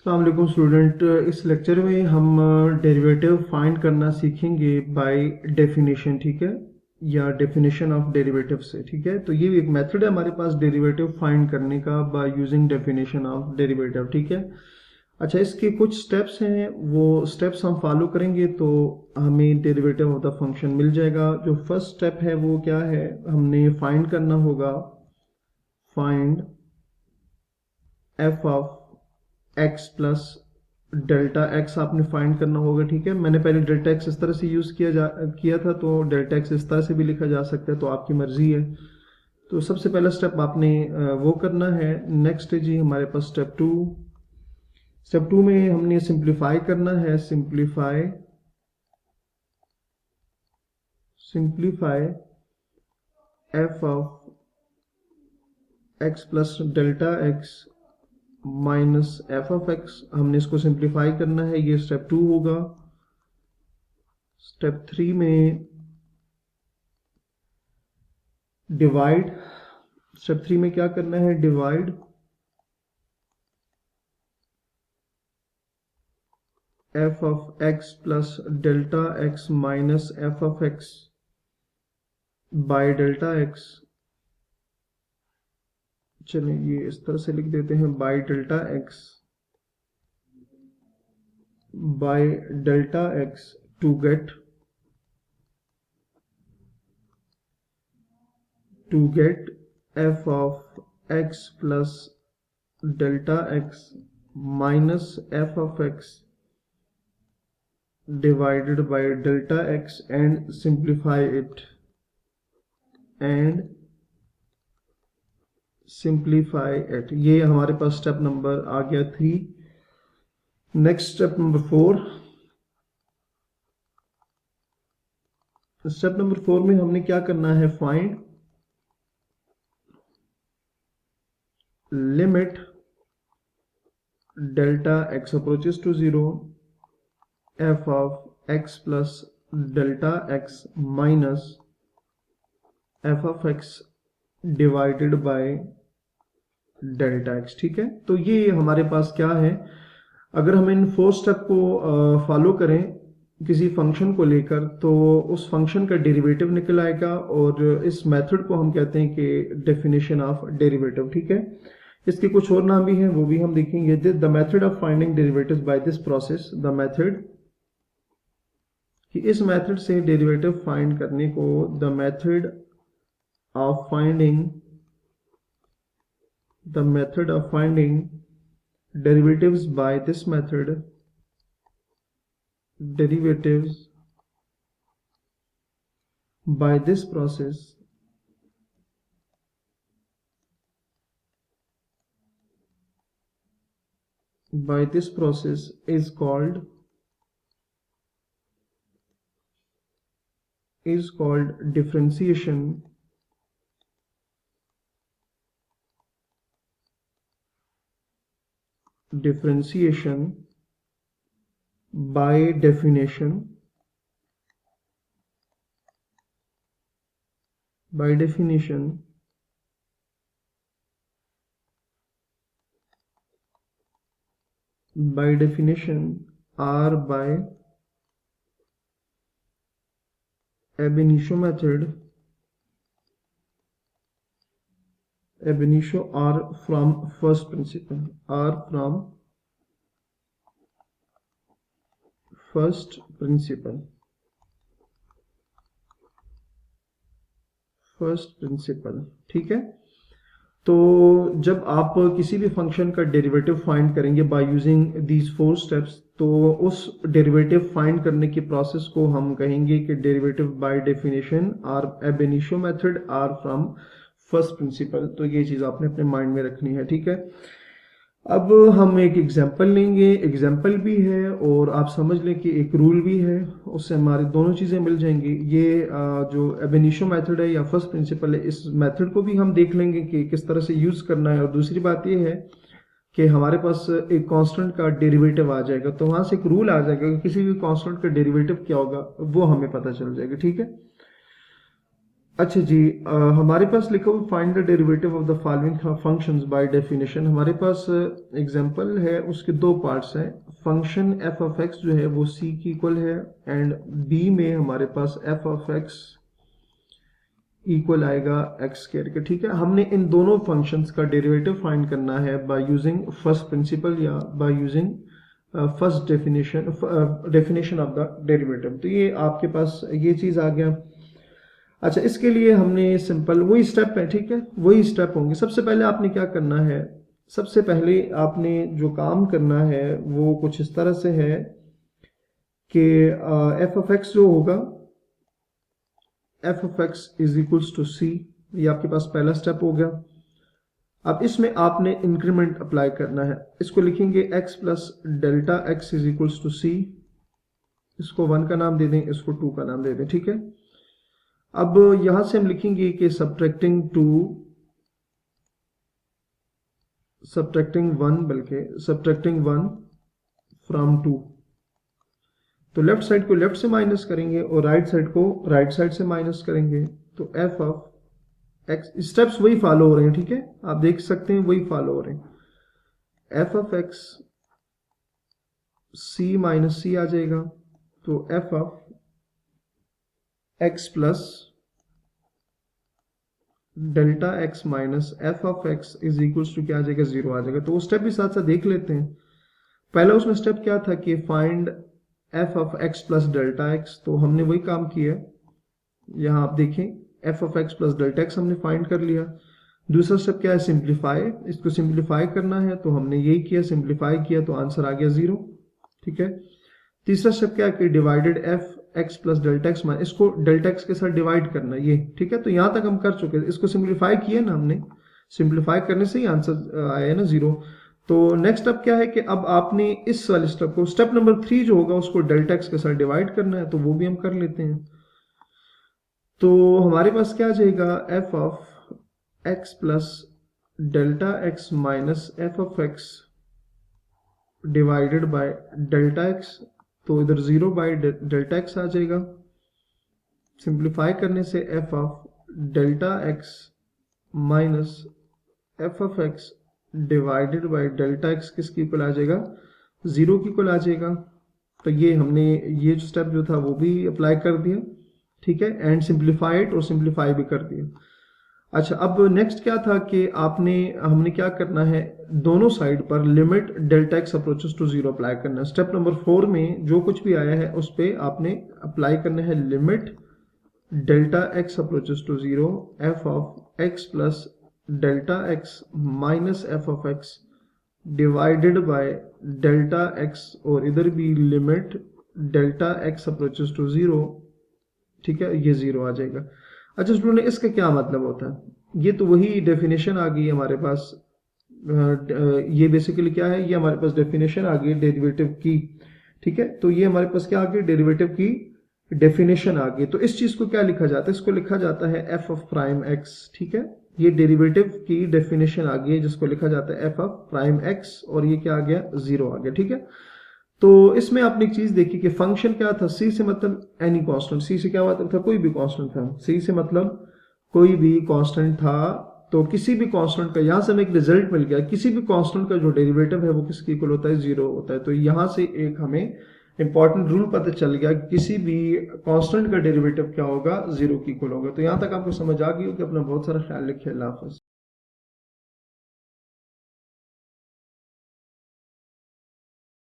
अस्सलाम वालेकुम स्टूडेंट। इस लेक्चर में हम डेरिवेटिव फाइंड करना सीखेंगे बाय डेफिनेशन, ठीक है, या डेफिनेशन ऑफ डेरिवेटिव से, ठीक है। तो ये एक मेथड है हमारे पास डेरिवेटिव फाइंड करने का by using definition of derivative, ठीक है। अच्छा, इसके कुछ स्टेप्स हैं, वो स्टेप्स हम फॉलो करेंगे तो हमें डेरिवेटिव ऑफ द फंक्शन मिल जाएगा। जो फर्स्ट स्टेप है वो क्या है, हमने फाइंड करना होगा find F of x plus delta x आपने फाइंड करना होगा, ठीक है। मैंने पहले डेल्टा एक्स इस तरह से यूज़ किया था, तो डेल्टा एक्स इस तरह से भी लिखा जा सकता है, तो आपकी मर्जी है। तो सबसे पहला स्टेप आपने वो करना है। नेक्स्ट है जी हमारे पास स्टेप टू। स्टेप टू में हमने सिंप्लीफाई करना है। Simplify F of x plus delta x minus F of x, हमने इसको सिंप्लीफाई करना है, ये स्टेप टू होगा। स्टेप थ्री में डिवाइड, स्टेप थ्री में क्या करना है, divide F of x plus delta x minus F of x bye delta x. चलिए ये इस तरह से लिख देते हैं, bye delta x bye delta X to get F of x plus delta x minus F of X divided by delta x and simplify it ये हमारे पास स्टेप नंबर आ गया 3। Next step number 4। Step number 4 में हमने क्या करना है, find limit delta x approaches to 0 f of x plus delta x minus f of x divided by delta x, ठीक है। तो ये हमारे पास क्या है, अगर हम इन 4 स्टेप को फॉलो करें किसी फंक्शन को लेकर, तो उस फंक्शन का डेरिवेटिव निकल आएगा, और इस मेथड को हम कहते हैं कि डेफिनेशन ऑफ डेरिवेटिव, ठीक है। इसके कुछ और नाम भी हैं, वो भी हम देखेंगे। The method of finding derivatives by this process, the method, कि इस मेथड से डेरिवेटिव फाइंड करने को the method of finding derivatives by this method, derivatives by this process is called differentiation by definition or by ab initio method, ab initio or from first principle, first principle, ठीक है। तो जब आप किसी भी function का derivative find करेंगे by using these 4 steps, तो उस डेरिवेटिव फाइंड करने की प्रोसेस को हम कहेंगे कि डेरिवेटिव बाय डेफिनेशन और ab initio मेथड और फ्रॉम फर्स्ट प्रिंसिपल। तो ये चीज़ आपने अपने माइंड में रखनी है, ठीक है। अब हम एक एग्जांपल लेंगे, एग्जांपल भी है और आप समझ लें कि एक रूल भी है, उससे हमारी दोनों चीज़ें मिल जाएंगी। ये जो ab initio मेथड है या फर्स्ट प्रिंसिपल है, इस मेथड को भी हम देख लेंगे कि किस तरह से यूज़ करना है। और दूसरी बात ये है कि हमारे पास एक कांस्टेंट का डेरिवेटिव आ जाएगा, तो वहाँ से एक रूल आ जाएगा कि किसी भी कांस्टेंट का डेरिवेटिव क्या होगा वो हमें पता चल जाएगा, ठीक है। अच्छा जी, हमारे पास लिखा हुआ find the derivative of the following functions by definition. हमारे पास एग्जांपल है, उसके दो पार्ट्स हैं। फंक्शन एफ ऑफ एक्स जो है वो सी की इक्वल है, एंड बी में हमारे पास एफ ऑफ एक्स इक्वल आएगा एक्स स्क्वायर के। ठीक है, हमने इन दोनों फंक्शंस का डेरिवेटिव फाइंड करना है बाय यूजिंग फर्स्ट प्रिंसिपल या by using first definition of the derivative. तो ये आपके पास ये चीज आ गया। अच्छा, इसके लिए हमने सिंपल वही स्टेप है, ठीक है, वही स्टेप होंगे। सबसे पहले आपने क्या करना है, सबसे पहले आपने जो काम करना है वो कुछ इस तरह से है कि एफ ऑफ एक्स जो होगा, f of x is equals to c, ये आपके पास पहला स्टेप हो गया। अब इसमें आपने इंक्रीमेंट अप्लाई करना है। इसको लिखेंगे x plus delta x is equals to c. इसको 1 का नाम दे दें, इसको 2 का नाम दे दें। ठीक है, अब यहां से हम लिखेंगे कि सब्ट्रैक्टिंग 1 फ्रॉम 2। तो लेफ्ट साइड को लेफ्ट से माइनस करेंगे और राइट साइड को राइट साइड से माइनस करेंगे। तो एफ ऑफ एक्स, स्टेप्स वही फॉलो हो रहे हैं। ठीक है, आप देख सकते हैं वही फॉलो हो रहे हैं। F of x c minus c आ जाएगा, तो f of x plus delta x minus F of x is equals to क्या आ जाएगा, 0 आ जाएगा। तो वो स्टेप भी साथ साथ देख लेते हैं। पहला उसमें स्टेप क्या था कि find F of x plus delta x, तो हमने वही काम किया। यहां आप देखें, F of x plus delta x हमने फाइंड कर लिया। दूसरा स्टेप क्या है, सिंप्लीफाई। इसको सिंप्लीफाई करना है, तो हमने यही किया, सिंप्लीफाई किया तो आंसर आ गया 0। ठीक है, तीसरा स्टेप क्या है कि divided F x plus delta x, इसको डेल्टा एक्स के साथ डिवाइड करना ये। ठीक है, तो यहां तक हम कर चुके हैं। इसको सिंप्लीफाई किया ना हमने, सिंप्लीफाई करने से ही आंसर आया ना 0। तो नेक्स्ट स्टेप क्या है कि अब आपने इस वाले स्टेप को, स्टेप नंबर 3 जो होगा, उसको डेल्टा एक्स के साथ डिवाइड करना है, तो वो भी हम कर लेते हैं। तो हमारे पास क्या आ जाएगा, F of x plus delta x minus F of X divided by delta x, तो इधर 0 बाय डेल्टा एक्स आ जाएगा। सिंप्लीफाई करने से F of delta x minus F of X divided by delta x किसकी इक्वल आ जाएगा, 0 की equal आ जाएगा। तो ये हमने ये स्टेप जो था वो भी अप्लाई कर दिया। ठीक है, एंड सिंप्लीफाइड और सिंप्लीफाई भी कर दिया। अच्छा, अब नेक्स्ट क्या था कि हमने क्या करना है, दोनों साइड पर limit delta X approaches to 0 apply करना है। स्टेप नंबर 4 में जो कुछ भी आया है उस पर आपने अप्लाई करना है limit delta X approaches to 0 F of x plus delta x minus F of X divided by delta X, और इधर भी limit delta X approaches to 0। ठीक है, ये 0 आ जाएगा। अच्छा स्टूडेंट, इसका क्या मतलब होता है, ये तो वही डेफिनेशन आ गई हमारे पास। ये बेसिकली क्या है, ये हमारे पास डेफिनेशन आ गई डेरिवेटिव की। ठीक है, तो ये हमारे पास क्या आ गई, डेरिवेटिव की डेफिनेशन आ गई। तो इस चीज को क्या लिखा जाता है, इसको लिखा जाता है एफ ऑफ प्राइम एक्स। ठीक है, ये डेरिवेटिव की डेफिनेशन आ गई जिसको लिखा जाता है एफ ऑफ प्राइम एक्स, और ये क्या आ गया, 0 आ गया। ठीक है, तो इसमें आपने एक चीज देखी कि फंक्शन क्या था, सी से मतलब एनी कांस्टेंट। सी से क्या मतलब था, कोई भी कांस्टेंट था। सी से मतलब कोई भी कांस्टेंट था, तो किसी भी कांस्टेंट का, यहां से हमें एक रिजल्ट मिल गया, किसी भी कांस्टेंट का जो डेरिवेटिव है वो किसकी इक्वल होता है, 0 होता है। तो यहां से एक हमें इंपॉर्टेंट रूल पता चल गया, किसी भी कांस्टेंट का डेरिवेटिव क्या होगा, 0 की इक्वल होगा। तो यहां तक आपको समझ आ गई हो कि अपना बहुत सारा ख्याल रखिए। अल्लाह हाफिज।